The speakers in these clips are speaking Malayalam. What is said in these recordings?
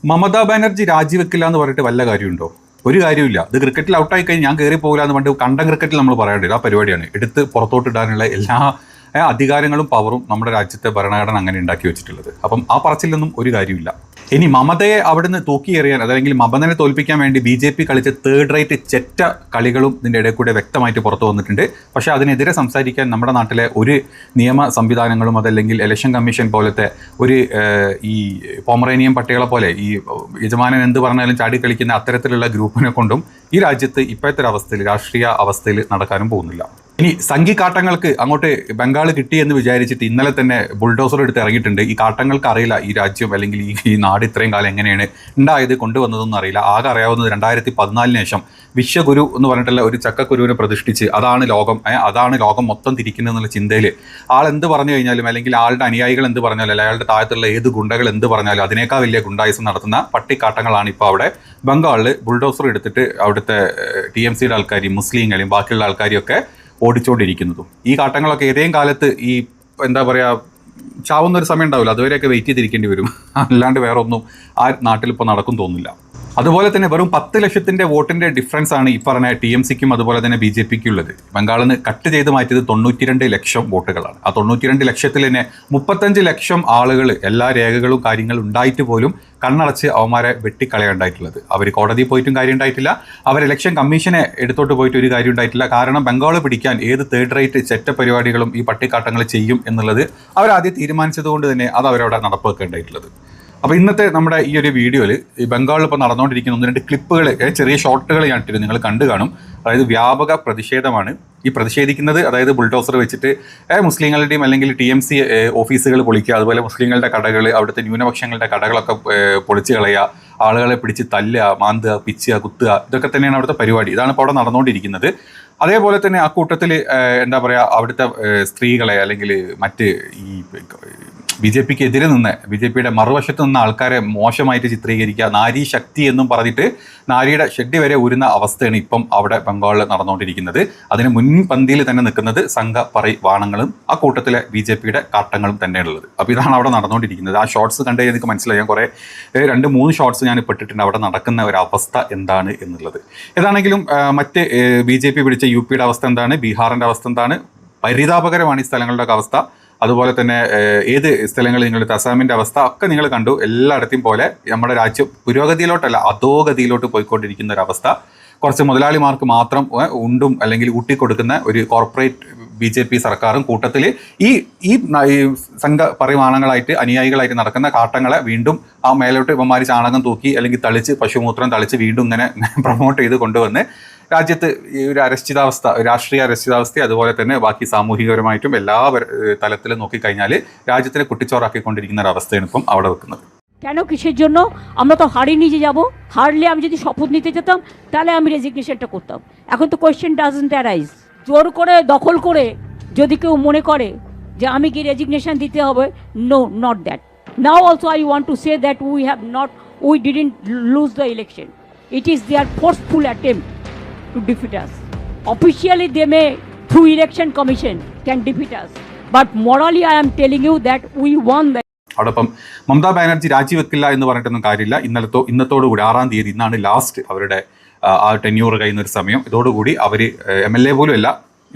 മമതാ ബാനർജി രാജിവെക്കില്ല എന്ന് പറഞ്ഞിട്ട് വല്ല കാര്യമുണ്ടോ? ഒരു കാര്യമില്ല. ഇത് ക്രിക്കറ്റിൽ ഔട്ടായി കഴിഞ്ഞ് ഞാൻ കയറി പോകില്ല എന്ന് പറഞ്ഞിട്ട് കണ്ടം ക്രിക്കറ്റിൽ നമ്മൾ പറയേണ്ടത് ആ പരിപാടിയാണ്. എടുത്ത് പുറത്തോട്ടിടാനുള്ള എല്ലാ അധികാരങ്ങളും പവറും നമ്മുടെ രാജ്യത്തെ ഭരണഘടന അങ്ങനെ ഉണ്ടാക്കി വെച്ചിട്ടുള്ളത്. അപ്പം ആ പറച്ചിലൊന്നും ഒരു കാര്യമില്ല. ഇനി മമതയെ അവിടുന്ന് തൂക്കിയെറിയാൻ അതല്ലെങ്കിൽ മമതനെ തോൽപ്പിക്കാൻ വേണ്ടി BJP കളിച്ച തേർഡ് റേറ്റ് ചെറ്റ കളികളും ഇതിൻ്റെ ഇടയിൽ കൂടെ വ്യക്തമായിട്ട് പുറത്തു വന്നിട്ടുണ്ട്. പക്ഷേ അതിനെതിരെ സംസാരിക്കാൻ നമ്മുടെ നാട്ടിലെ ഒരു നിയമ സംവിധാനങ്ങളും അതല്ലെങ്കിൽ ഇലക്ഷൻ കമ്മീഷൻ പോലത്തെ ഒരു ഈ പൊമറേനിയൻ പട്ടികളെ പോലെ ഈ യജമാനൻ എന്ത് പറഞ്ഞാലും ചാടി കളിക്കുന്ന അത്തരത്തിലുള്ള ഗ്രൂപ്പിനെ കൊണ്ടും ഈ രാജ്യത്ത് ഇപ്പോഴത്തെ അവസ്ഥയിൽ രാഷ്ട്രീയ അവസ്ഥയിൽ നടക്കാനും പോകുന്നില്ല. ഇനി സംഘിക്കാട്ടങ്ങൾക്ക് അങ്ങോട്ട് ബംഗാൾ കിട്ടി എന്ന് വിചാരിച്ചിട്ട് ഇന്നലെ തന്നെ ബുൾഡോസർ എടുത്ത് ഇറങ്ങിയിട്ടുണ്ട്. ഈ കാട്ടങ്ങൾക്ക് അറിയില്ല ഈ രാജ്യം അല്ലെങ്കിൽ ഈ നാട് ഇത്രയും കാലം എങ്ങനെയാണ് ഉണ്ടായത് കൊണ്ടുവന്നതൊന്നും അറിയില്ല. ആകെ അറിയാവുന്നത് 2014 ശേഷം വിശ്വഗുരു എന്ന് പറഞ്ഞിട്ടുള്ള ഒരു ചക്കക്കുരുവിനെ പ്രതിഷ്ഠിച്ച് അതാണ് ലോകം മൊത്തം തിരിക്കുന്നതെന്നുള്ള ചിന്തയിൽ ആൾ എന്ത് പറഞ്ഞു കഴിഞ്ഞാലും അല്ലെങ്കിൽ ആളുടെ അനുയായികൾ എന്ത് പറഞ്ഞാലും അല്ലെങ്കിൽ അയാളുടെ താഴത്തുള്ള ഏത് ഗുണ്ടകൾ എന്ത് പറഞ്ഞാലും അതിനേക്കാൾ വലിയ ഗുണ്ടായുസം നടത്തുന്ന പട്ടിക്കാട്ടങ്ങളാണ് ഇപ്പോൾ അവിടെ ബംഗാളിൽ ബുൾഡോസർ എടുത്തിട്ട് അവിടുത്തെ TMCയുടെ ആൾക്കാരെയും മുസ്ലിങ്ങളെയും ബാക്കിയുള്ള ആൾക്കാരെയൊക്കെ ഓടിച്ചുകൊണ്ടിരിക്കുന്നതും. ഈ കാട്ടങ്ങളൊക്കെ ഏതെങ്കിലും കാലത്ത് ഈ എന്താ പറയുക ചാവുന്ന ഒരു സമയം ഉണ്ടാവില്ല, അതുവരെയൊക്കെ വെയിറ്റ് ചെയ്തിരിക്കേണ്ടി വരും. അല്ലാണ്ട് വേറെ ഒന്നും ആ നാട്ടിൽ ഇപ്പോൾ നടക്കും തോന്നുന്നില്ല. അതുപോലെ തന്നെ വെറും 10 ലക്ഷത്തിൻ്റെ വോട്ടിൻ്റെ ഡിഫറൻസ് ആണ് ഈ പറഞ്ഞ TMCക്കും അതുപോലെ തന്നെ BJPക്കും ഉള്ളത്. ബംഗാളിൽ നിന്ന് കട്ട് ചെയ്ത് മാറ്റിയത് 92 ലക്ഷം വോട്ടുകളാണ്. ആ 92 ലക്ഷത്തിൽ തന്നെ 35 ലക്ഷം ആളുകൾ എല്ലാ രേഖകളും കാര്യങ്ങളും ഉണ്ടായിട്ട് പോലും കണ്ണടച്ച് അവന്മാരെ വെട്ടിക്കളയുണ്ടായിട്ടുള്ളത്. അവർ കോടതിയിൽ പോയിട്ടും കാര്യം ഉണ്ടായിട്ടില്ല, അവർ ഇലക്ഷൻ കമ്മീഷനെ എടുത്തോട്ട് പോയിട്ട് ഒരു കാര്യം ഉണ്ടായിട്ടില്ല. കാരണം ബംഗാൾ പിടിക്കാൻ ഏത് തേർഡ് റേറ്റ് ചെറ്റ പരിപാടികളും ഈ പട്ടിക്കാട്ടങ്ങൾ ചെയ്യും എന്നുള്ളത് അവരാദ്യം തീരുമാനിച്ചതുകൊണ്ട് തന്നെ അത് അവരവിടെ നടപ്പാക്കേണ്ടായിട്ടുള്ളത്. അപ്പോൾ ഇന്നത്തെ നമ്മുടെ ഈ ഒരു വീഡിയോയിൽ ഈ ബംഗാളിൽ ഇപ്പോൾ നടന്നുകൊണ്ടിരിക്കുന്ന 1-2 ക്ലിപ്പുകൾ ചെറിയ ഷോർട്ടുകൾ ഞാൻ ഇട്ടിരുന്നു, നിങ്ങൾ കണ്ടു കാണും. അതായത് വ്യാപക പ്രതിഷേധമാണ് ഈ പ്രതിഷേധിക്കുന്നത്. അതായത് ബുൾഡോസർ വെച്ചിട്ട് മുസ്ലിങ്ങളുടെയും അല്ലെങ്കിൽ TMC ഓഫീസുകൾ പൊളിക്കുക, അതുപോലെ മുസ്ലിങ്ങളുടെ കടകൾ അവിടുത്തെ ന്യൂനപക്ഷങ്ങളുടെ കടകളൊക്കെ പൊളിച്ച് കളയുക, ആളുകളെ പിടിച്ച് തല്ലുക, മാന്തുക, പിച്ചുക, കുത്തുക, ഇതൊക്കെ തന്നെയാണ് അവിടുത്തെ പരിപാടി. ഇതാണ് ഇപ്പോൾ അവിടെ നടന്നുകൊണ്ടിരിക്കുന്നത്. അതേപോലെ തന്നെ ആ കൂട്ടത്തിൽ എന്താ പറയുക അവിടുത്തെ സ്ത്രീകളെ അല്ലെങ്കിൽ മറ്റ് ഈ BJPക്ക് എതിരെ നിന്ന് BJPയുടെ മറുവശത്ത് നിന്ന് ആൾക്കാരെ മോശമായിട്ട് ചിത്രീകരിക്കുക, നാരീ ശക്തി എന്നും പറഞ്ഞിട്ട് നാരിയുടെ ഷെഡ് വരെ ഉരുന്ന അവസ്ഥയാണ് ഇപ്പം അവിടെ ബംഗാളിൽ നടന്നുകൊണ്ടിരിക്കുന്നത്. അതിന് മുൻപന്തിയിൽ തന്നെ നിൽക്കുന്നത് സംഘപരിവാണങ്ങളും ആ കൂട്ടത്തിലെ BJPയുടെ കാട്ടങ്ങളും തന്നെയുള്ളത്. അപ്പോൾ ഇതാണ് അവിടെ നടന്നുകൊണ്ടിരിക്കുന്നത്. ആ ഷോർട്സ് കണ്ടു എനിക്ക് മനസ്സിലായി. ഞാൻ കുറേ 2-3 ഷോർട്സ് ഞാൻ പെട്ടിട്ടുണ്ട് അവിടെ നടക്കുന്ന ഒരു അവസ്ഥ എന്താണ് എന്നുള്ളത്. ഏതാണെങ്കിലും മറ്റ് BJP പിടിച്ച UPയുടെ അവസ്ഥ എന്താണ്, ബീഹാറിൻ്റെ അവസ്ഥ എന്താണ്, പരിതാപകരമാണ് ഈ സ്ഥലങ്ങളുടെയൊക്കെ അവസ്ഥ. അതുപോലെ തന്നെ ഏത് സ്ഥലങ്ങളിൽ നിങ്ങൾ അസാമിൻ്റെ അവസ്ഥ ഒക്കെ നിങ്ങൾ കണ്ടു. എല്ലായിടത്തെയും പോലെ നമ്മുടെ രാജ്യം പുരോഗതിയിലോട്ടല്ല അധോഗതിയിലോട്ട് പോയിക്കൊണ്ടിരിക്കുന്ന ഒരു കുറച്ച് മുതലാളിമാർക്ക് മാത്രം ഉണ്ടും അല്ലെങ്കിൽ ഊട്ടിക്കൊടുക്കുന്ന ഒരു കോർപ്പറേറ്റ് BJP സർക്കാരും കൂട്ടത്തിൽ ഈ സംഘപരിവാണങ്ങളായിട്ട് അനുയായികളായിട്ട് നടക്കുന്ന കാട്ടങ്ങളെ വീണ്ടും ആ മേലോട്ട് ഇവന്മാർ ചാണകം തൂക്കി അല്ലെങ്കിൽ തളിച്ച് പശുമൂത്രം തളിച്ച് വീണ്ടും ഇങ്ങനെ പ്രൊമോട്ട് ചെയ്ത് കൊണ്ടുവന്ന് രാജ്യത്ത് ഈ ഒരു അരക്ഷിതാവസ്ഥ, രാഷ്ട്രീയ അരക്ഷിതാവസ്ഥ, അതുപോലെ തന്നെ ബാക്കി സാമൂഹികപരമായിട്ടും എല്ലാ തലത്തിലും നോക്കിക്കഴിഞ്ഞാൽ രാജ്യത്തിനെ കുട്ടിച്ചോറാക്കിക്കൊണ്ടിരിക്കുന്ന ഒരു അവസ്ഥയാണ് ഇപ്പം അവിടെ വെക്കുന്നത്. কেন কিসের জন্য? আমরা তো হারিয়ে নিয়ে যাব। হারলে আমি যদি শপথ নিতে যেতাম তাহলে আমি রেজিগনেশনটা করতাম। এখন তো কোয়েশ্চেন ডাজন্ট অ্যারাইজ। জোর করে দখল করে যদি কেউ মনে করে যে আমি কি রেজিগনেশন দিতে হবে, no, not that. Now also I want to say that we didn't lose the election. It is their forceful attempt to defeat us. Officially they may through election commission can defeat us, but morally I am telling you that we won the. അതോടൊപ്പം മമതാ ബാനർജി രാജിവെക്കില്ല എന്ന് പറഞ്ഞിട്ടൊന്നും കാര്യമില്ല. ഇന്നത്തോടുകൂടി 6-ാം തീയതി ഇന്നാണ് ലാസ്റ്റ് അവരുടെ ആ ടെന്യൂർ കഴിയുന്ന ഒരു സമയം. ഇതോടുകൂടി അവർ MLA പോലും അല്ല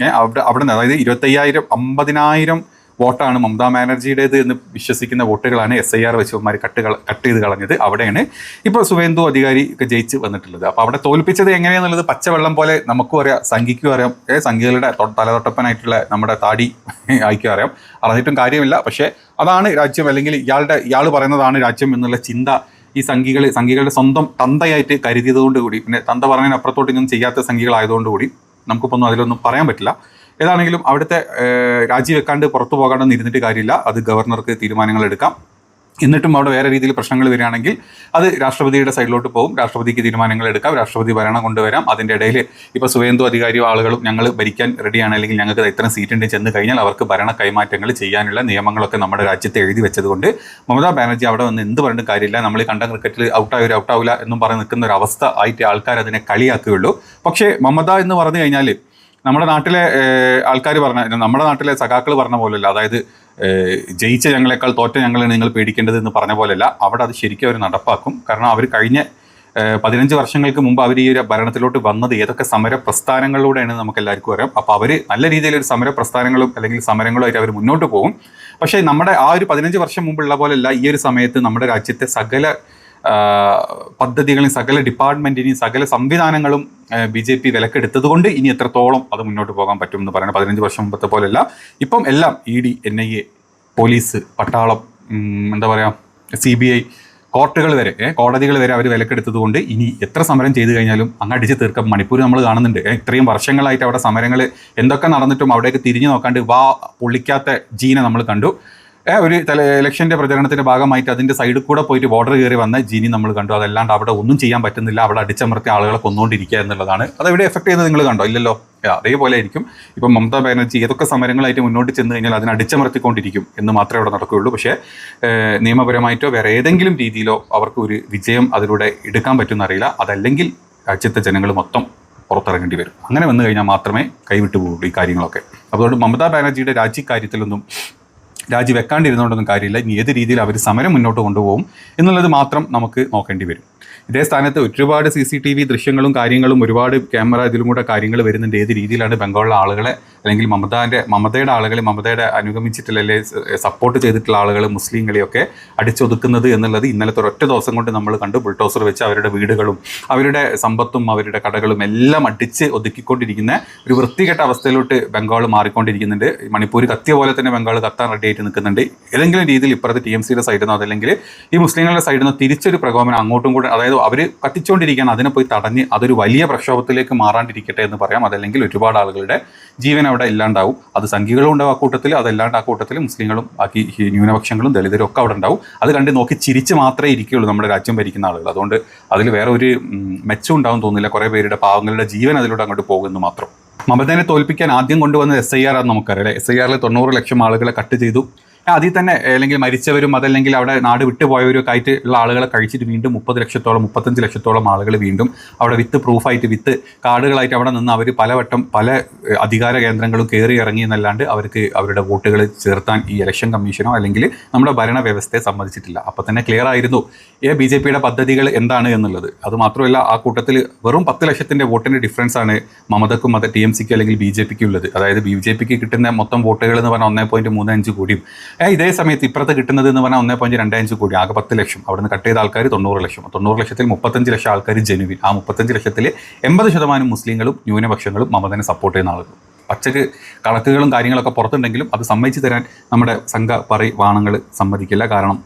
അവിടെ അതായത് 25,000 50,000 വോട്ടാണ് മമതാ ബാനർജിയുടേത് എന്ന് വിശ്വസിക്കുന്ന വോട്ടുകളാണ് SIR വെച്ച് അവന്മാർ കട്ട് ചെയ്ത് കളഞ്ഞത്. അവിടെയാണ് ഇപ്പോൾ സുവേന്ദു അധികാരി ഒക്കെ ജയിച്ച് വന്നിട്ടുള്ളത്. അപ്പോൾ അവിടെ തോൽപ്പിച്ചത് എങ്ങനെയാണെന്നുള്ളത് പച്ചവെള്ളം പോലെ നമുക്കും അറിയാം, സംഘിക്കും അറിയാം, സംഘികളുടെ തലതൊട്ടപ്പനായിട്ടുള്ള നമ്മുടെ താടി ആയിക്കും അറിയാം. അറിഞ്ഞിട്ടും കാര്യമില്ല. പക്ഷേ അതാണ് രാജ്യം അല്ലെങ്കിൽ ഇയാൾ പറയുന്നതാണ് രാജ്യം എന്നുള്ള ചിന്ത ഈ സംഘികളുടെ സ്വന്തം തന്തയായിട്ട് കരുതിയത് കൊണ്ടുകൂടി, പിന്നെ തന്ത പറഞ്ഞതിനപ്പുറത്തോട്ട് ഇങ്ങനെ ചെയ്യാത്ത സംഘികളായതുകൊണ്ടുകൂടി നമുക്കിപ്പോൾ ഒന്നും അതിലൊന്നും പറയാൻ പറ്റില്ല. ഏതാണെങ്കിലും അവിടുത്തെ രാജിവെക്കാണ്ട് പുറത്തു പോകാണ്ടെന്ന് ഇരുന്നിട്ട് കാര്യമില്ല. അത് ഗവർണർക്ക് തീരുമാനങ്ങൾ എടുക്കാം. എന്നിട്ടും അവിടെ വേറെ രീതിയിൽ പ്രശ്നങ്ങൾ വരികയാണെങ്കിൽ അത് രാഷ്ട്രപതിയുടെ സൈഡിലോട്ട് പോകും. രാഷ്ട്രപതിക്ക് തീരുമാനങ്ങൾ എടുക്കാം, രാഷ്ട്രപതി ഭരണം കൊണ്ടുവരാം. അതിൻ്റെ ഇടയിൽ ഇപ്പോൾ സുവേന്ദു അധികാരിയോ ആളുകളും ഞങ്ങൾ ഭരിക്കാൻ റെഡിയാണ് അല്ലെങ്കിൽ ഞങ്ങൾക്ക് ഇത്തരം സീറ്റുണ്ട് ചെന്ന് കഴിഞ്ഞാൽ അവർക്ക് ഭരണ കൈമാറ്റങ്ങൾ ചെയ്യാനുള്ള നിയമങ്ങളൊക്കെ നമ്മുടെ രാജ്യത്ത് എഴുതി വെച്ചതുകൊണ്ട് മമതാ ബാനർജി അവിടെ വന്ന് എന്ത് പറഞ്ഞിട്ട് കാര്യമില്ല. നമ്മൾ കണ്ട ക്രിക്കറ്റിൽ ഔട്ടാവില്ല എന്നും പറഞ്ഞ് നിൽക്കുന്ന ഒരു അവസ്ഥ ആയിട്ട് ആൾക്കാർ അതിനെ കളിയാക്കുകയുള്ളൂ. പക്ഷേ മമത എന്ന് പറഞ്ഞു കഴിഞ്ഞാൽ നമ്മുടെ നാട്ടിലെ ആൾക്കാർ നമ്മുടെ നാട്ടിലെ സഖാക്കൾ പറഞ്ഞ പോലെയല്ല. അതായത് ജയിച്ച ഞങ്ങളെക്കാൾ തോറ്റ ഞങ്ങളാണ് നിങ്ങൾ പേടിക്കേണ്ടത് എന്ന് പറഞ്ഞ പോലെയല്ല, അവിടെ അത് ശരിക്കും അവർ നടപ്പാക്കും. കാരണം അവർ കഴിഞ്ഞ 15 വർഷങ്ങൾക്ക് മുമ്പ് അവർ ഈ ഒരു ഭരണത്തിലോട്ട് വന്നത് ഏതൊക്കെ സമര പ്രസ്ഥാനങ്ങളിലൂടെയാണ് നമുക്ക് എല്ലാവർക്കും അറിയാം. അപ്പോൾ അവർ നല്ല രീതിയിൽ ഒരു സമര പ്രസ്ഥാനങ്ങളും അല്ലെങ്കിൽ സമരങ്ങളുമായിട്ട് അവർ മുന്നോട്ട് പോകും. പക്ഷേ നമ്മുടെ ആ ഒരു 15 വർഷം മുമ്പുള്ള പോലെയല്ല ഈ ഒരു സമയത്ത് നമ്മുടെ രാജ്യത്തെ സകല പദ്ധതികളും സകല ഡിപ്പാർട്ട്മെൻറ്റിനെയും സകല സംവിധാനങ്ങളും BJP വിലക്കെടുത്തത് കൊണ്ട് ഇനി എത്രത്തോളം അത് മുന്നോട്ട് പോകാൻ പറ്റും എന്ന് പറയുന്നത് 15 വർഷം മുമ്പത്തെ പോലെയല്ല. ഇപ്പം എല്ലാം ED, NIA, പോലീസ്, പട്ടാളം, എന്താ പറയുക, CBI, കോർട്ടുകൾ വരെ, കോടതികൾ വരെ അവർ വിലക്കെടുത്തത് കൊണ്ട് ഇനി എത്ര സമരം ചെയ്തു കഴിഞ്ഞാലും അങ്ങ് അടിച്ച് തീർക്കാം. മണിപ്പൂർ നമ്മൾ കാണുന്നുണ്ട്, ഇത്രയും വർഷങ്ങളായിട്ട് അവിടെ സമരങ്ങൾ എന്തൊക്കെ നടന്നിട്ടും അവിടേക്ക് തിരിഞ്ഞു നോക്കാണ്ട് പൊള്ളിക്കാത്ത ജീനെ നമ്മൾ കണ്ടു. ഒരു ഇലക്ഷൻ്റെ പ്രചരണത്തിൻ്റെ ഭാഗമായിട്ട് അതിൻ്റെ സൈഡിൽ കൂടെ പോയിട്ട് ബോർഡർ കയറി വന്ന ജീനി നമ്മൾ കണ്ടു. അതല്ലാണ്ട് അവിടെ ഒന്നും ചെയ്യാൻ പറ്റുന്നില്ല, അവിടെ അടിച്ചമർത്തിയ ആളുകളെ കൊന്നുകൊണ്ടിരിക്കുക എന്നുള്ളതാണ്. അതെവിടെ എഫക്ട് ചെയ്യുന്നത് നിങ്ങൾ കണ്ടോ? ഇല്ലല്ലോ. അതേപോലെ ആയിരിക്കും ഇപ്പം മമതാ ബാനർജി ഏതൊക്കെ സമരങ്ങളായിട്ട് മുന്നോട്ട് ചെന്ന് കഴിഞ്ഞാൽ അതിനെ അടിച്ചമർത്തിക്കൊണ്ടിരിക്കും എന്ന് മാത്രമേ അവിടെ നടക്കുകയുള്ളൂ. പക്ഷേ നിയമപരമായിട്ടോ വേറെ ഏതെങ്കിലും രീതിയിലോ അവർക്ക് ഒരു വിജയം അതിലൂടെ എടുക്കാൻ പറ്റുമെന്ന് അറിയില്ല. അതല്ലെങ്കിൽ രാജ്യത്തെ ജനങ്ങൾ മൊത്തം പുറത്തിറങ്ങേണ്ടി വരും. അങ്ങനെ വന്നു കഴിഞ്ഞാൽ മാത്രമേ കൈവിട്ടു പോകുള്ളൂ ഈ കാര്യങ്ങളൊക്കെ. അതുകൊണ്ട് മമതാ ബാനർജിയുടെ രാജിക്കാര്യത്തിലൊന്നും രാജി വെക്കാണ്ടിരുന്നുകൊണ്ടൊന്നും കാര്യമില്ല. ഇനി ഏത് രീതിയിൽ അവർ സമരം മുന്നോട്ട് കൊണ്ടുപോകും എന്നുള്ളത് മാത്രം നമുക്ക് നോക്കേണ്ടി വരും. ഇതേ സ്ഥാനത്ത് ഒരുപാട് CCTV ദൃശ്യങ്ങളും കാര്യങ്ങളും ഒരുപാട് ക്യാമറ ഇതിലും കൂടെ കാര്യങ്ങൾ വരുന്നുണ്ട്. ഏത് രീതിയിലാണ് ബംഗാളിലെ ആളുകളെ അല്ലെങ്കിൽ മമതയുടെ ആളുകളെ, മമതയുടെ അനുഗമിച്ചിട്ടുള്ള അല്ലെങ്കിൽ സപ്പോർട്ട് ചെയ്തിട്ടുള്ള ആളുകൾ, മുസ്ലിങ്ങളെയൊക്കെ അടിച്ചൊതുക്കുന്നത് എന്നുള്ളത് ഇന്നലത്തെ ഒരൊറ്റ ദിവസം കൊണ്ട് നമ്മൾ കണ്ടു. ബുൾഡോസർ വെച്ച് അവരുടെ വീടുകളും അവരുടെ സമ്പത്തും അവരുടെ കടകളും എല്ലാം അടിച്ച് ഒതുക്കിക്കൊണ്ടിരിക്കുന്ന ഒരു വൃത്തികെട്ട അവസ്ഥയിലോട്ട് ബംഗാൾ മാറിക്കൊണ്ടിരിക്കുന്നുണ്ട്. മണിപ്പൂർ കത്തിയ പോലെ തന്നെ ബംഗാൾ കത്താൻ റെഡി ആയിട്ട് നിൽക്കുന്നുണ്ട്. ഏതെങ്കിലും രീതിയിൽ ഇപ്പുറത്ത് TMCയുടെ സൈഡിൽ നിന്നോ അതല്ലെങ്കിൽ ഈ മുസ്ലിങ്ങളുടെ സൈഡിൽ നിന്നോ തിരിച്ചൊരു പ്രകോപനം അങ്ങോട്ടും കൂടെ, അതായത് അവർ കത്തിച്ചുകൊണ്ടിരിക്കുകയാണ്, അതിനെ പോയി തടഞ്ഞ് അതൊരു വലിയ പ്രക്ഷോഭത്തിലേക്ക് മാറാണ്ടിരിക്കട്ടെ എന്ന് പറയാം. അതല്ലെങ്കിൽ ഒരുപാട് ആളുകളുടെ ജീവൻ അവിടെ ഇല്ലാണ്ടാവും. അത് സംഘികളും ഉണ്ടാവും ആ കൂട്ടത്തിൽ, അതല്ലാണ്ട് ആ കൂട്ടത്തിൽ മുസ്ലിങ്ങളും ബാക്കി ന്യൂനപക്ഷങ്ങളും ദളിതരും ഒക്കെ അവിടെ ഉണ്ടാവും. അത് കണ്ട് നോക്കി ചിരിച്ച് മാത്രമേ ഇരിക്കുകയുള്ളൂ നമ്മുടെ രാജ്യം ഭരിക്കുന്ന ആളുകൾ. അതുകൊണ്ട് അതിൽ വേറെ ഒരു മെച്ചം ഉണ്ടാവും തോന്നുന്നില്ല. കുറേ പേരുടെ പാവങ്ങളുടെ ജീവൻ അതിലൂടെ അങ്ങോട്ട് പോകുമെന്ന് മാത്രം. മമതനെ തോൽപ്പിക്കാൻ ആദ്യം കൊണ്ടുവന്നത് SIR ആണെന്ന് നമുക്കറിയാം. SIR 90 ലക്ഷം ആളുകളെ കട്ട് ചെയ്തു. അതിൽ തന്നെ അല്ലെങ്കിൽ മരിച്ചവരും അതല്ലെങ്കിൽ അവിടെ നാട് വിട്ടുപോയവരും ആയിട്ട് ഉള്ള ആളുകളെ കഴിച്ചിട്ട് വീണ്ടും 30 ലക്ഷത്തോളം 35 ലക്ഷത്തോളം ആളുകൾ വീണ്ടും അവിടെ വിത്ത് പ്രൂഫായിട്ട് വിത്ത് കാർഡുകളായിട്ട് അവിടെ നിന്ന് അവർ പലവട്ടം പല അധികാര കേന്ദ്രങ്ങളും കയറി ഇറങ്ങി എന്നല്ലാണ്ട് അവർക്ക് അവരുടെ വോട്ടുകൾ ചേർത്താൻ ഈ ഇലക്ഷൻ കമ്മീഷനോ അല്ലെങ്കിൽ നമ്മുടെ ഭരണ വ്യവസ്ഥയെ സമ്മതിച്ചിട്ടില്ല. അപ്പോൾ തന്നെ ക്ലിയർ ആയിരുന്നു BJPയുടെ പദ്ധതികൾ എന്താണ് എന്നുള്ളത്. അതുമാത്രമല്ല ആ കൂട്ടത്തിൽ വെറും 10 ലക്ഷത്തിൻ്റെ വോട്ടിൻ്റെ ഡിഫറൻസ് ആണ് മമതക്കും TMCക്കും അല്ലെങ്കിൽ BJPക്കും ഉള്ളത്. അതായത് BJPക്ക് കിട്ടുന്ന മൊത്തം വോട്ടുകൾ എന്ന് പറഞ്ഞാൽ 1.35 കോടിയും ഇതേ സമയത്ത് ഇപ്പുറത്ത് കിട്ടുന്നത് എന്ന് പറഞ്ഞാൽ 1.25 കോടി, ആകെ 10 ലക്ഷം. അവിടെ നിന്ന് കട്ട് ചെയ്ത ആൾക്കാർ 90 ലക്ഷം. 90 ലക്ഷത്തിൽ 35 ലക്ഷം ആൾക്കാർ ജെനുവിൻ. ആ 35 ലക്ഷത്തിൽ 80% മുസ്ലിങ്ങളും ന്യൂനപക്ഷങ്ങളും മമതനെ സപ്പോർട്ട് ചെയ്യുന്ന ആളുകളും. പച്ചക്ക് കണക്കുകളും കാര്യങ്ങളൊക്കെ പുറത്തുണ്ടെങ്കിലും അത് സമ്മതിച്ചു തരാൻ നമ്മുടെ വാണങ്ങൾ സമ്മതിക്കില്ല. കാരണം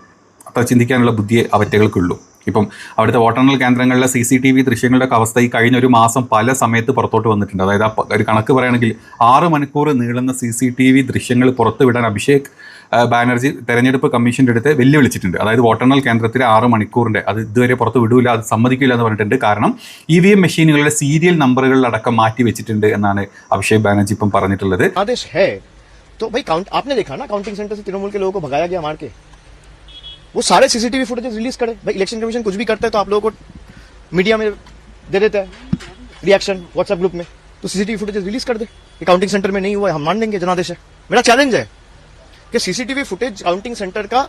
അത്ര ചിന്തിക്കാനുള്ള ബുദ്ധിയെ അവറ്റകൾക്കുള്ളൂ. ഇപ്പം അവിടുത്തെ വോട്ടെണ്ണൽ കേന്ദ്രങ്ങളിലെ CCTV ദൃശ്യങ്ങളുടെ അവസ്ഥ ഈ കഴിഞ്ഞ ഒരു മാസം പല സമയത്ത് പുറത്തോട്ട് വന്നിട്ടുണ്ട്. അതായത് ഒരു കണക്ക് പറയുകയാണെങ്കിൽ 6 മണിക്കൂർ നീളുന്ന CCTV ദൃശ്യങ്ങൾ പുറത്തു വിടാൻ അഭിഷേക് ബാനർജി തെരഞ്ഞെടുപ്പ് കമ്മീഷൻ്റെ അടുത്ത് വെല്ലുവിളിച്ചിട്ടുണ്ട്. അതായത് വോട്ടെണ്ണൽ കേന്ദ്രത്തിലെ 6 മണിക്കൂറിൻ്റെ അത് ഇതുവരെ പുറത്ത് വിടൂല, അത് സമ്മതിക്കില്ല എന്ന് പറഞ്ഞിട്ടുണ്ട്. കാരണം EVM മെഷീനുകളുടെ സീരിയൽ നമ്പറുകളിലടക്കം മാറ്റി വെച്ചിട്ടുണ്ട് എന്നാണ് അഭിഷേക് ബാനർജി ഇപ്പം പറഞ്ഞിട്ടുള്ളത്. तो भाई आपने देखा ना काउंटिंग सेंटर से तृणमूल के लोगों को भगाया गया मार के. वो सारे CCTV फुटेजेस रिलीज करे. भाई इलेक्शन कमीशन कुछ भी करता है तो आप लोगों को मीडिया में दे देता है रिएक्शन व्हाट्सएप ग्रुप में. तो CCTV फुटेजेस रिलीज कर दे. ये काउंटिंग सेंटर में नहीं हुआ है, हम मान लेंगे जनादेश है. मेरा चैलेंज है कि CCTV फुटेज काउंटिंग सेंटर का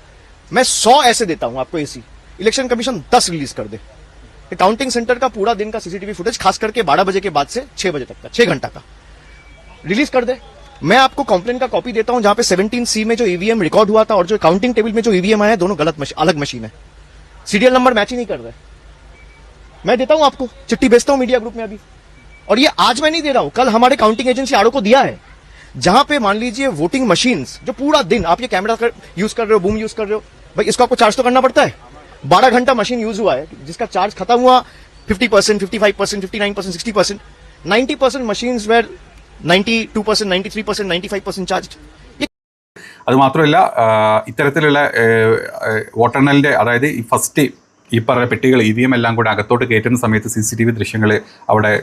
मैं 100 ऐसे देता हूं आपको AC. इलेक्शन कमीशन 10 रिलीज कर दे. काउंटिंग सेंटर का पूरा दिन का CCTV फुटेज खास करके 12 बजे के बाद से 6 बजे तक का 6 घंटा का रिलीज कर दे. मैं आपको कंप्लेंट का कॉपी देता हूं जहां पे 17C में जो EVM रिकॉर्ड हुआ था और जो काउंटिंग टेबल में जो EVM आया है दोनों गलत अलग मशीन है. सीरियल नंबर मैच ही नहीं कर रहे. मैं देता हूं आपको, चिट्ठी भेजता हूं मीडिया ग्रुप में अभी. और ये आज मैं नहीं दे रहा हूं, कल हमारे काउंटिंग एजेंसी आरओ को दिया है. जहां पे मान लीजिए वोटिंग मशीन्स जो पूरा दिन आप ये कैमरा यूज कर रहे हो, बूम यूज कर रहे हो, भाई इसको आपको चार्ज तो करना पड़ता है. 12 घंटा मशीन यूज हुआ है जिसका चार्ज खत्म हुआ 50%, 55%, 59%, 60%, 90% machines were 92%, 93%, 95% charged. അത് മാത്രമല്ല ഇത്തരത്തിലുള്ള വോട്ടെണ്ണലിൻ്റെ അതായത് ഈ ഫസ്റ്റ് ഈ പറഞ്ഞ പെട്ടികൾ EVM എല്ലാം കൂടെ അകത്തോട്ട് കയറ്റുന്ന സമയത്ത് CCTV ദൃശ്യങ്ങൾ അവിടെ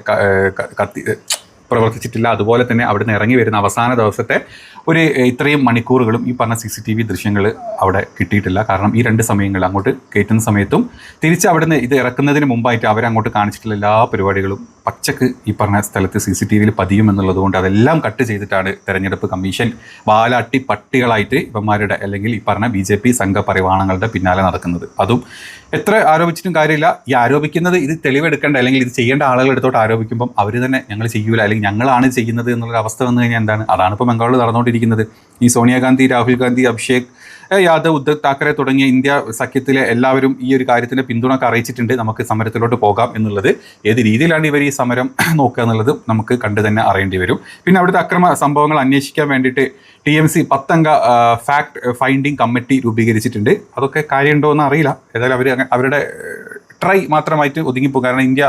പ്രവർത്തിച്ചിട്ടില്ല. അതുപോലെ തന്നെ അവിടുന്ന് ഇറങ്ങി വരുന്ന അവസാന ദിവസത്തെ ഒരു ഇത്രയും മണിക്കൂറുകളും ഈ പറഞ്ഞ CCTV ദൃശ്യങ്ങൾ അവിടെ കിട്ടിയിട്ടില്ല. കാരണം ഈ 2 സമയങ്ങൾ അങ്ങോട്ട് കയറ്റുന്ന സമയത്തും തിരിച്ച് അവിടുന്ന് ഇത് ഇറക്കുന്നതിന് മുമ്പായിട്ട് അവരങ്ങോട്ട് കാണിച്ചിട്ടുള്ള എല്ലാ പരിപാടികളും പച്ചക്ക് ഈ പറഞ്ഞ സ്ഥലത്ത് CCTV പതിയും എന്നുള്ളതുകൊണ്ട് അതെല്ലാം കട്ട് ചെയ്തിട്ടാണ് തെരഞ്ഞെടുപ്പ് കമ്മീഷൻ വാലാട്ടി പട്ടികളായിട്ട് ഇവന്മാരുടെ അല്ലെങ്കിൽ ഈ പറഞ്ഞ BJP സംഘപരിവാണങ്ങളുടെ പിന്നാലെ നടക്കുന്നത്. അതും എത്ര ആരോപിച്ചിട്ടും കാര്യമില്ല. ഈ ആരോപിക്കുന്നത് ഇത് തെളിവെടുക്കേണ്ട അല്ലെങ്കിൽ ഇത് ചെയ്യേണ്ട ആളുകൾ എടുത്തോട്ട് ആരോപിക്കുമ്പം അവർ തന്നെ ഞങ്ങൾ ചെയ്യൂല അല്ലെങ്കിൽ ഞങ്ങളാണ് ചെയ്യുന്നത് എന്നുള്ളൊരു അവസ്ഥ വന്നു കഴിഞ്ഞാൽ എന്താണ്? അതാണ് ഇപ്പോൾ ബംഗാളിൽ നടന്നുകൊണ്ടിരിക്കുന്നത്. ഈ സോണിയാഗാന്ധി, രാഹുൽ ഗാന്ധി, അഭിഷേക് യാദവ്, ഉദ്ധവ് താക്കറെ തുടങ്ങിയ ഇന്ത്യ സഖ്യത്തിലെ എല്ലാവരും ഈ ഒരു കാര്യത്തിൻ്റെ പിന്തുണ അറിയിച്ചിട്ടുണ്ട്. നമുക്ക് സമരത്തിലോട്ട് പോകാം എന്നുള്ളത്. ഏത് രീതിയിലാണ് ഇവർ ഈ സമരം നോക്കുക എന്നുള്ളത് നമുക്ക് കണ്ടു തന്നെ അറിയേണ്ടി വരും. പിന്നെ അവിടുത്തെ അക്രമ സംഭവങ്ങൾ അന്വേഷിക്കാൻ വേണ്ടിയിട്ട് TMC 10 അംഗ ഫാക്ട് ഫൈൻഡിങ് കമ്മിറ്റി രൂപീകരിച്ചിട്ടുണ്ട്. അതൊക്കെ കാര്യമുണ്ടോ എന്ന് അറിയില്ല. ഏതായാലും അവരുടെ ട്രൈ മാത്രമായിട്ട് ഒതുങ്ങിപ്പോകും. കാരണം ഇന്ത്യ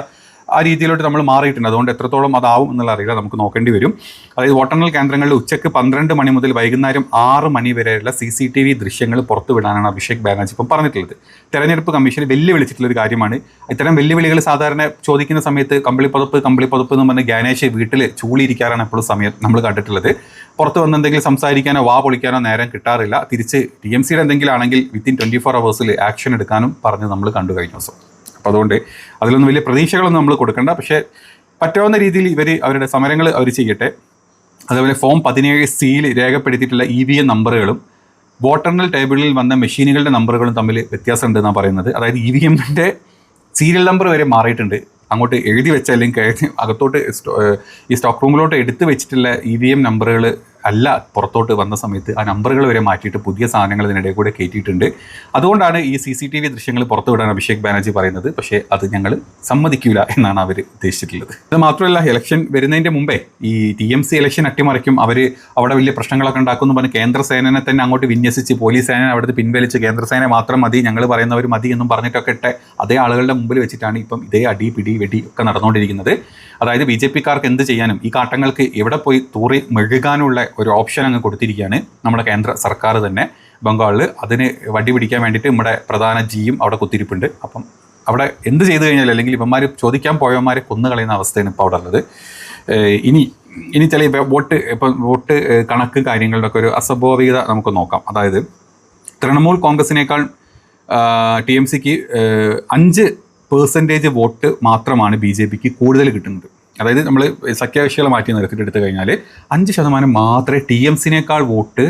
ആ രീതിയിലോട്ട് നമ്മൾ മാറിയിട്ടുണ്ട്. അതുകൊണ്ട് എത്രത്തോളം അതാവും എന്നുള്ള അറിയില്ല, നമുക്ക് നോക്കേണ്ടി വരും. അതായത് വോട്ടെണ്ണൽ കേന്ദ്രങ്ങളിൽ ഉച്ചയ്ക്ക് 12 മണി മുതൽ വൈകുന്നേരം 6 മണി വരെയുള്ള CCTV ദൃശ്യങ്ങൾ പുറത്തുവിടാനാണ് അഭിഷേക് ബാനർജി ഇപ്പം പറഞ്ഞിട്ടുള്ളത്. തെരഞ്ഞെടുപ്പ് കമ്മീഷന് വെല്ലുവിളിച്ചിട്ടുള്ളൊരു കാര്യമാണ്. ഇത്തരം വെല്ലുവിളികൾ സാധാരണ ചോദിക്കുന്ന സമയത്ത് കമ്പിളിപ്പുതപ്പ് എന്ന് പറഞ്ഞ് ഗാനേഷ് വീട്ടിൽ ചൂളിയിരിക്കാറാണ് എപ്പോഴും സമയം നമ്മൾ കണ്ടിട്ടുള്ളത്. പുറത്ത് വന്ന് എന്തെങ്കിലും സംസാരിക്കാനോ വാ പൊളിക്കാനോ നേരം കിട്ടാറില്ല. തിരിച്ച് TMCയുടെ എന്തെങ്കിലും ആണെങ്കിൽ വിത്തിൻ 24 hours ആക്ഷൻ എടുക്കാനും പറഞ്ഞ് നമ്മൾ കണ്ടു കഴിഞ്ഞ ദിവസം. അപ്പോൾ അതുകൊണ്ട് അതിലൊന്നും വലിയ പ്രതീക്ഷകളൊന്നും നമ്മൾ കൊടുക്കണ്ട. പക്ഷേ പറ്റാവുന്ന രീതിയിൽ അവരുടെ സമരങ്ങൾ അവർ ചെയ്യട്ടെ. അതേപോലെ ഫോം 17C രേഖപ്പെടുത്തിയിട്ടുള്ള EVM നമ്പറുകളും വോട്ടെണ്ണൽ ടേബിളിൽ വന്ന മെഷീനുകളുടെ നമ്പറുകളും തമ്മിൽ വ്യത്യാസമുണ്ട് എന്നാണ് പറയുന്നത്. അതായത് EVMൻ്റെ സീരിയൽ നമ്പർ വരെ മാറിയിട്ടുണ്ട്. അങ്ങോട്ട് എഴുതി വെച്ച അല്ലെങ്കിൽ അകത്തോട്ട് ഈ സ്റ്റോക്ക് റൂമിലോട്ട് എടുത്ത് വെച്ചിട്ടുള്ള EVM നമ്പറുകൾ അല്ല പുറത്തോട്ട് വന്ന സമയത്ത് ആ നമ്പറുകൾ വരെ മാറ്റിയിട്ട് പുതിയ സാധനങ്ങൾ ഇതിനിടെ കൂടെ കയറ്റിയിട്ടുണ്ട്. അതുകൊണ്ടാണ് ഈ CCTV ദൃശ്യങ്ങൾ പുറത്തുവിടാൻ അഭിഷേക് ബാനർജി പറയുന്നത്. പക്ഷേ അത് ഞങ്ങൾ സമ്മതിക്കില്ല എന്നാണ് അവർ ഉദ്ദേശിച്ചിട്ടുള്ളത്. ഇത് മാത്രമല്ല, ഇലക്ഷൻ വരുന്നതിൻ്റെ മുമ്പേ ഈ TMC ഇലക്ഷൻ അട്ടിമറിക്കും, അവിടെ വലിയ പ്രശ്നങ്ങളൊക്കെ ഉണ്ടാക്കുമെന്ന് പറഞ്ഞ് കേന്ദ്ര സേനനെ തന്നെ അങ്ങോട്ട് വിന്യസിച്ച് പോലീസ് സേന അവിടുത്തെ പിൻവലിച്ച് കേന്ദ്ര സേന മാത്രം മതി, ഞങ്ങൾ പറയുന്നവർ മതി എന്നും പറഞ്ഞിട്ടൊക്കെ ഇട്ട് അതേ ആളുകളുടെ മുമ്പിൽ വെച്ചിട്ടാണ് ഇപ്പം ഇതേ അടി പിടി വെടി ഒക്കെ നടന്നുകൊണ്ടിരിക്കുന്നത്. അതായത് BJPക്കാർക്ക് എന്ത് ചെയ്യാനും ഈ കാട്ടങ്ങൾക്ക് എവിടെ പോയി തൂറി മെഴുകാനുള്ള ഒരു ഓപ്ഷൻ അങ്ങ് കൊടുത്തിരിക്കുകയാണ് നമ്മുടെ കേന്ദ്ര സർക്കാർ തന്നെ ബംഗാളിൽ. അതിന് വടി പിടിക്കാൻ വേണ്ടിയിട്ട് നമ്മുടെ പ്രധാന ജിയും അവിടെ കുത്തിരിപ്പുണ്ട്. അപ്പം അവിടെ എന്ത് ചെയ്തു കഴിഞ്ഞാൽ അല്ലെങ്കിൽ ഇവന്മാർ ചോദിക്കാൻ പോയവന്മാരെ കൊന്നുകളയുന്ന അവസ്ഥയാണ് ഇപ്പോൾ അവിടെ ഉള്ളത്. ഇനി ചില വോട്ട് കണക്ക് കാര്യങ്ങളുടെ ഒക്കെ ഒരു അസ്വാഭാവികത നമുക്ക് നോക്കാം. അതായത് തൃണമൂൽ കോൺഗ്രസിനേക്കാൾ TMCക്ക് 5% വോട്ട് മാത്രമാണ് BJPക്ക് കൂടുതൽ കിട്ടുന്നത്. അതായത് നമ്മൾ സഖ്യകക്ഷികളെ മാറ്റി നിർത്തിയിട്ട് എടുത്തു കഴിഞ്ഞാൽ 5% മാത്രമേ TMCനേക്കാൾ വോട്ട്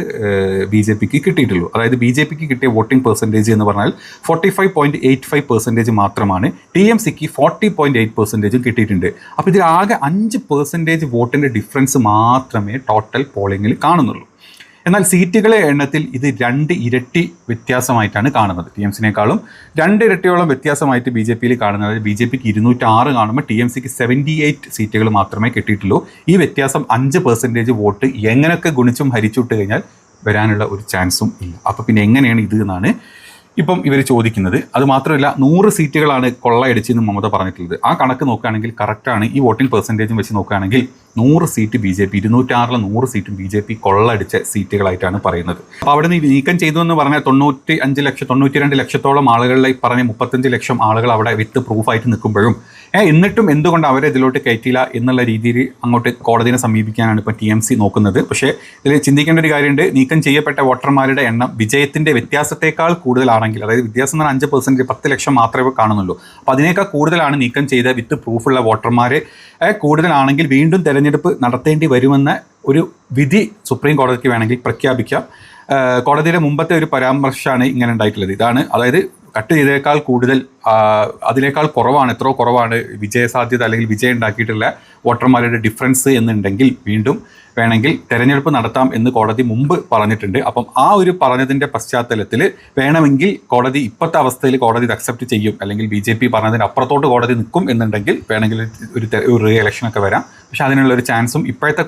BJPക്ക് കിട്ടിയിട്ടുള്ളൂ. അതായത് BJPക്ക് കിട്ടിയ വോട്ടിംഗ് പെർസെൻറ്റേജ് എന്ന് പറഞ്ഞാൽ 45.85% മാത്രമാണ്. TMCക്ക് 40.8% കിട്ടിയിട്ടുണ്ട്. അപ്പോൾ ഇതിൽ ആകെ 5% വോട്ടിൻ്റെ ഡിഫറൻസ് മാത്രമേ ടോട്ടൽ പോളിങ്ങിൽ കാണുന്നുള്ളൂ. എന്നാൽ സീറ്റുകളെ എണ്ണത്തിൽ ഇത് 2 ഇരട്ടി വ്യത്യാസമായിട്ടാണ് കാണുന്നത്. TMCനേക്കാളും 2 ഇരട്ടിയോളം വ്യത്യാസമായിട്ട് BJPയിൽ കാണുന്നത്. അതായത് BJPക്ക് 206 കാണുമ്പോൾ TMCക്ക് 78 സീറ്റുകൾ മാത്രമേ കിട്ടിയിട്ടുള്ളൂ. ഈ വ്യത്യാസം 5% വോട്ട് എങ്ങനെയൊക്കെ ഗുണിച്ചും ഹരിച്ചുവിട്ട് കഴിഞ്ഞാൽ വരാനുള്ള ഒരു ചാൻസും ഇല്ല. അപ്പോൾ പിന്നെ എങ്ങനെയാണ് ഇത് എന്നാണ് ഇപ്പം ഇവർ ചോദിക്കുന്നത്. അത് മാത്രമല്ല 100 സീറ്റുകളാണ് കൊള്ളയടിച്ചെന്ന് മമത പറഞ്ഞിട്ടുള്ളത്. ആ കണക്ക് നോക്കുകയാണെങ്കിൽ കറക്റ്റാണ്. ഈ വോട്ടിംഗ് പെർസെൻറ്റേജും വെച്ച് നോക്കുകയാണെങ്കിൽ 100 സീറ്റ് BJP, 206 100 സീറ്റും BJP കൊള്ളയടിച്ച സീറ്റുകളായിട്ടാണ് പറയുന്നത്. അപ്പോൾ അവിടെ നിന്ന് നീക്കം ചെയ്തു എന്ന് പറഞ്ഞാൽ 92 ലക്ഷത്തോളം ആളുകളിലെ പറഞ്ഞ 35 ലക്ഷം ആളുകൾ അവിടെ വിത്ത് പ്രൂഫായിട്ട് നിൽക്കുമ്പോഴും എന്നിട്ടും എന്തുകൊണ്ട് അവരെ ഇതിലോട്ട് കയറ്റില്ല എന്നുള്ള രീതിയിൽ അങ്ങോട്ട് കോടതിയെ സമീപിക്കാനാണ് ഇപ്പോൾ TMC നോക്കുന്നത്. പക്ഷേ ഇതിൽ ചിന്തിക്കേണ്ട ഒരു കാര്യമുണ്ട്. നീക്കം ചെയ്യപ്പെട്ട വോട്ടർമാരുടെ എണ്ണം വിജയത്തിൻ്റെ വ്യത്യാസത്തേക്കാൾ കൂടുതലാണെങ്കിൽ, അതായത് വ്യത്യാസം എന്ന് പറഞ്ഞാൽ 5%, 10 ലക്ഷം മാത്രമേ കാണുന്നുള്ളൂ. അപ്പോൾ അതിനേക്കാൾ കൂടുതലാണ് നീക്കം ചെയ്ത വിത്ത് പ്രൂഫുള്ള വോട്ടർമാർ കൂടുതലാണെങ്കിൽ വീണ്ടും തെരഞ്ഞെടുപ്പ് നടത്തേണ്ടി വരുമെന്ന ഒരു വിധി സുപ്രീം കോടതിക്ക് വേണമെങ്കിൽ പ്രഖ്യാപിക്കാം. കോടതിയുടെ മുമ്പത്തെ ഒരു പരാമർശമാണ് ഇങ്ങനെ ഉണ്ടായിട്ടുള്ളത്. ഇതാണ്, അതായത് കട്ട് ചെയ്തേക്കാൾ കൂടുതൽ അതിനേക്കാൾ കുറവാണ്, എത്രയോ കുറവാണ് വിജയസാധ്യത അല്ലെങ്കിൽ വിജയം ഉണ്ടാക്കിയിട്ടുള്ള വോട്ടർമാരുടെ ഡിഫറൻസ് എന്നുണ്ടെങ്കിൽ വീണ്ടും വേണമെങ്കിൽ തെരഞ്ഞെടുപ്പ് നടത്താം എന്ന് കോടതി മുമ്പ് പറഞ്ഞിട്ടുണ്ട്. അപ്പം ആ ഒരു പറഞ്ഞതിൻ്റെ പശ്ചാത്തലത്തിൽ വേണമെങ്കിൽ കോടതി ഇപ്പോഴത്തെ അവസ്ഥയിൽ കോടതി ഇത് അക്സെപ്റ്റ് ചെയ്യും, അല്ലെങ്കിൽ BJP പറഞ്ഞതിന് അപ്പുറത്തോട്ട് കോടതി നിൽക്കും എന്നുണ്ടെങ്കിൽ വേണമെങ്കിൽ ഒരു റീ ഇലക്ഷനൊക്കെ വരാം. പക്ഷേ അതിനുള്ളൊരു ചാൻസും ഇപ്പോഴത്തെ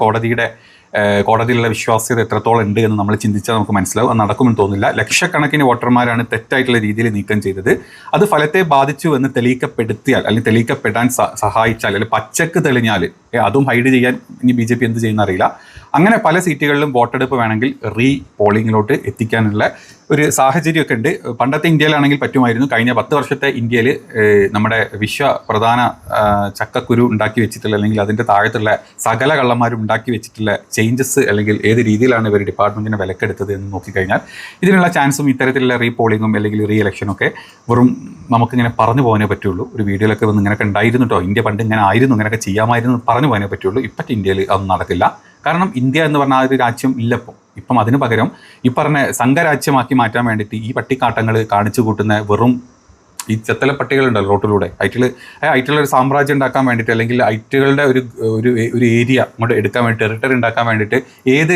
കോടതിയിലുള്ള വിശ്വാസ്യത എത്രത്തോളം ഉണ്ട് എന്ന് നമ്മൾ ചിന്തിച്ചാൽ നമുക്ക് മനസ്സിലാവും. അത് നടക്കുമെന്ന് തോന്നുന്നില്ല. ലക്ഷക്കണക്കിന് വോട്ടർമാരാണ് തെറ്റായിട്ടുള്ള രീതിയിൽ നീക്കം ചെയ്തത്. അത് ഫലത്തെ ബാധിച്ചു എന്ന് തെളിയിക്കപ്പെടുത്തിയാൽ അല്ലെങ്കിൽ തെളിയിക്കപ്പെടാൻ സഹായിച്ചാൽ അല്ലെങ്കിൽ പച്ചക്ക് തെളിഞ്ഞാൽ അതും ഹൈഡ് ചെയ്യാൻ ഇനി BJP എന്ത് ചെയ്യുന്ന അറിയില്ല. അങ്ങനെ പല സീറ്റുകളിലും വോട്ടെടുപ്പ് വേണമെങ്കിൽ റീ പോളിങ്ങിലോട്ട് എത്തിക്കാനുള്ള ഒരു സാഹചര്യമൊക്കെ ഉണ്ട്. പണ്ടത്തെ ഇന്ത്യയിലാണെങ്കിൽ പറ്റുമായിരുന്നു. കഴിഞ്ഞ 10 വർഷത്തെ ഇന്ത്യയിൽ നമ്മുടെ പ്രധാന ചക്കക്കുരു ഉണ്ടാക്കി വെച്ചിട്ടുള്ള അല്ലെങ്കിൽ അതിൻ്റെ താഴത്തുള്ള സകല കള്ളന്മാരും ഉണ്ടാക്കി വെച്ചിട്ടുള്ള ചേഞ്ചസ് അല്ലെങ്കിൽ ഏത് രീതിയിലാണ് ഇവർ ഡിപ്പാർട്ട്മെൻറ്റിനെ വിലക്കെടുത്തത് എന്ന് നോക്കിക്കഴിഞ്ഞാൽ ഇതിനുള്ള ചാൻസും ഇത്തരത്തിലുള്ള റീ പോളിങ്ങും അല്ലെങ്കിൽ റീ ഇലക്ഷനൊക്കെ വെറും നമുക്കിങ്ങനെ പറഞ്ഞു പോകാനേ പറ്റുള്ളൂ. ഒരു വീഡിയോയിലൊക്കെ വന്ന് ഇങ്ങനെയൊക്കെ ഉണ്ടായിരുന്നു കേട്ടോ, ഇന്ത്യ പണ്ട് ഇങ്ങനെ ആയിരുന്നു, ഇങ്ങനെയൊക്കെ ചെയ്യാമായിരുന്നു പറഞ്ഞു പോകാനേ പറ്റുള്ളൂ. ഇപ്പോഴത്തെ ഇന്ത്യയിൽ അതൊന്നും നടക്കില്ല. കാരണം ഇന്ത്യ എന്ന് പറഞ്ഞാൽ ആ ഒരു രാജ്യം ഇല്ലപ്പോൾ. ഇപ്പം അതിന് പകരം ഈ പറഞ്ഞ സംഘരാജ്യമാക്കി മാറ്റാൻ വേണ്ടിയിട്ട് ഈ പട്ടിക്കാട്ടങ്ങൾ കാണിച്ചു കൂട്ടുന്ന വെറും ഈ ചെത്തല പട്ടികളുണ്ടല്ലോ റോട്ടിലൂടെ, ഐറ്റുള്ള ഒരു സാമ്രാജ്യം ഉണ്ടാക്കാൻ വേണ്ടിയിട്ട് അല്ലെങ്കിൽ ഐറ്റുകളുടെ ഒരു ഏരിയ അങ്ങോട്ട് എടുക്കാൻ വേണ്ടി ടെറിട്ടറി ഉണ്ടാക്കാൻ വേണ്ടിയിട്ട് ഏത്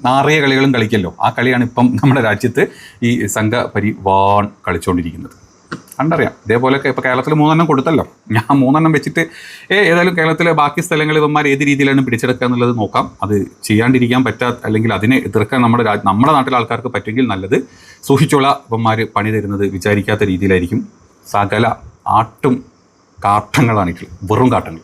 നാറിയ കളികളും കളിക്കല്ലോ. ആ കളിയാണ് ഇപ്പം നമ്മുടെ രാജ്യത്ത് ഈ സംഘപരിവാർ കളിച്ചുകൊണ്ടിരിക്കുന്നത്. കണ്ടറിയാം. ഇതേപോലെയൊക്കെ ഇപ്പോൾ കേരളത്തിൽ 3 കൊടുത്തല്ലോ. ഞാൻ 3 വെച്ചിട്ട് ഏതായാലും കേരളത്തിലെ ബാക്കി സ്ഥലങ്ങൾ ഇവന്മാർ ഏത് രീതിയിലാണ് പിടിച്ചെടുക്കുക എന്നുള്ളത് നോക്കാം. അത് ചെയ്യാണ്ടിരിക്കാൻ അല്ലെങ്കിൽ അതിനെ എതിർക്കാൻ നമ്മുടെ നാട്ടിലെ ആൾക്കാർക്ക് പറ്റുമെങ്കിൽ നല്ലത്. സൂക്ഷിച്ചോള, ഇവന്മാർ പണി തരുന്നത് വിചാരിക്കാത്ത രീതിയിലായിരിക്കും. സകല ആട്ടും കാട്ടങ്ങളാണിട്ടുള്ളത്, വെറും കാട്ടങ്ങൾ.